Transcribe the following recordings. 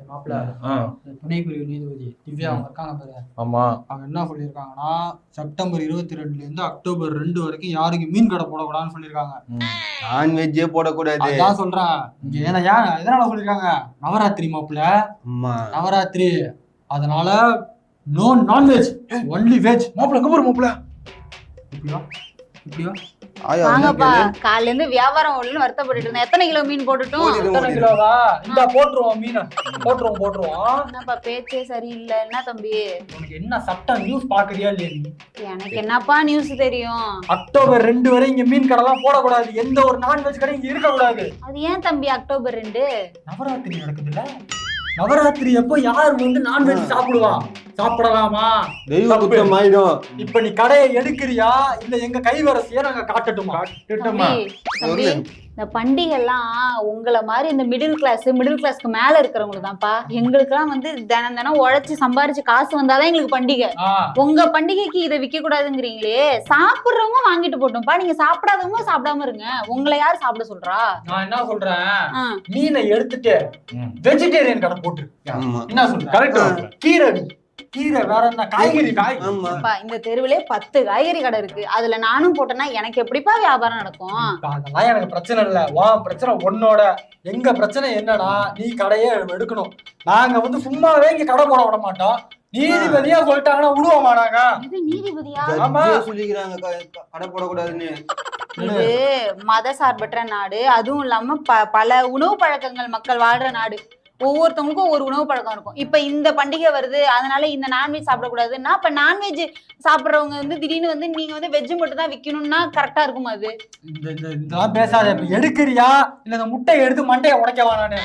மாப்பிள்ள துணை பிரிவு நீதிபதி திவ்யா அவங்க இருக்காங்க பாரு. ஆமா, அவங்க என்ன சொல்லியிருக்காங்கன்னா, செப்டம்பர் 22 அக்டோபர் 2 வரைக்கும் யாருக்கும் மீன் கடை போடக்கூடாதுன்னு சொல்லியிருக்காங்க. நான்வெஜ்ஜே போடக்கூடாது. அதான் சொல்றேன். இங்க ஏன் எதனால சொல்லியிருக்காங்க? நவராத்திரி மாப்பிள்ள, நவராத்திரி. அதனால நோ நான்வெஜ், ஒன்லி வெஜ். மாப்பிள்ள எங்க போற மாப்பிள்ள? இப்படியா வாங்கப்பா, காலையில இருந்து வியாபாரம் ஓடலன்னு வருத்தப்பட்டு இருந்தேன். எத்தனை கிலோ மீன் போட்டுட்டோம்? எத்தனை கிலோவா? இந்த போட்டுருவோம் மீன், போட்டுருவோம். என்னப்பா பேச்சே சரியில்லை. என்ன தம்பி உனக்கு என்ன சட்டம் நியூஸ் பாக்குறியா இல்லையா நீ? எனக்கு என்னப்பா நியூஸ் தெரியும்? அக்டோபர் 2 வரை இங்க மீன் கடை எல்லாம் போடக்கூடாது. எந்த ஒரு நான்வெஜ் கடை இங்க இருக்க கூடாது. அது ஏன் தம்பி அக்டோபர் 2? நவராத்திரி நடக்குதுல்ல. நவராத்திரி அப்போ யார் வந்து நான்வெஜ் சாப்பிடுவா? சாப்பிடலாமா? தெய்வ குற்றம் ஆயிடும். இப்ப நீ கடையை எடுக்கிறியா இல்ல எங்க கைவரசிய நாங்க காட்டட்டுமா? தம்பி, இந்த பண்டிகை எல்லாம் உங்களை மாதிரி இந்த மிடில் கிளாஸ்க்கு மேல இருக்கிறவங்களுக்கு தான்ப்பா. எங்களுக்கு எல்லாம் வந்து தினம் தினம் உழைச்சு சம்பாரிச்சு காசு வந்தாதான் எங்களுக்கு பண்டிகை. உங்க பண்டிகைக்கு இதை விக்க கூடாதுங்கிறீங்களே. சாப்பிடுறவங்க வாங்கிட்டு போட்டோம்ப்பா, நீங்க சாப்பிடாதவங்க சாப்பிடாம இருங்க. உங்களை யார் சாப்பிட சொல்றா? நான் என்ன சொல்றேன், மீனை எடுத்துட்டு வெஜிடேரியன் கடை போட்டு என்ன சொல்றேன்? கரெக்ட். கீரை வேற என்ன காய்கறி? இந்த தெருவிலே 10 காய்கறி கடை இருக்கு. அதுல நானும் போட்டேன்னா எனக்கு எப்படிப்பா வியாபாரம் நடக்கும்? அதெல்லாம் எனக்கு பிரச்சனை இல்ல. உன் பிரச்சனை உன்னோட. எங்க பிரச்சனை என்னன்னா, நீ கடையே எடுக்கணும். நாங்க வந்து சும்மாவே இங்க கடை போட விட மாட்டோம். நீதிபதியா சொல்லிட்டாங்கன்னா விடுவோமா நாங்க? நீதிபதியா சொல்லிக்கிறாங்க கடை போடக்கூடாதுன்னு. இது மத சார்பற்ற நாடு. அதுவும் இல்லாம பல உணவு பழக்கங்கள் மக்கள் வாழ்ற நாடு. ஒவ்வொருத்தவங்களுக்கும் ஒவ்வொரு உணவு பழக்கம் இருக்கும். இப்ப இந்த பண்டிகை வருது, அதனால இந்த நான்வெஜ் சாப்பிடக்கூடாதுன்னா, இப்ப நான்வெஜ் சாப்பிடுறவங்க வந்து திடீர்னு வந்து நீங்க வந்து வெஜ் மட்டும் தான் விக்கணும்னா கரெக்டா இருக்கும்? அது இதெல்லாம் பேசாத. எடுக்கிறியா இல்ல இந்த முட்டையை எடுத்து மண்டையை உடைக்கவா? நானு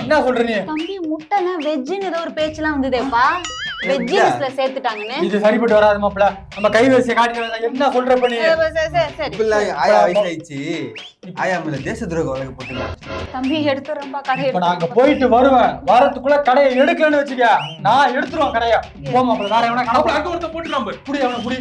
என்ன சொல்ற நீ? தம்பி, முட்டைனா வெஜ்ஜுன்னு ஏதோ ஒரு பேச்செல்லாம் வந்ததேப்பா. வெஜ் லிஸ்ட்ல சேர்த்துட்டாங்கன்னு. இது சரிப்பட்டு வராது மாப்பிள்ள. நம்ம கைவரிசை காட்டி என்ன சொல்ற பண்ணி? ஆயா வயசாயிடுச்சு. ஆயா மேல தேச துரோகம் வழக்கு போட்டுலாம். தம்பி எடுத்துறேன்பா கடையை. இப்ப நாங்க போயிட்டு வருவேன். வரதுக்குள்ள கடையை எடுக்கலன்னு வச்சுக்க, நான் எடுத்துருவேன் கடையை. போமா வேற எவனா கடை போட்டுலாம். புடி அவனை புடி.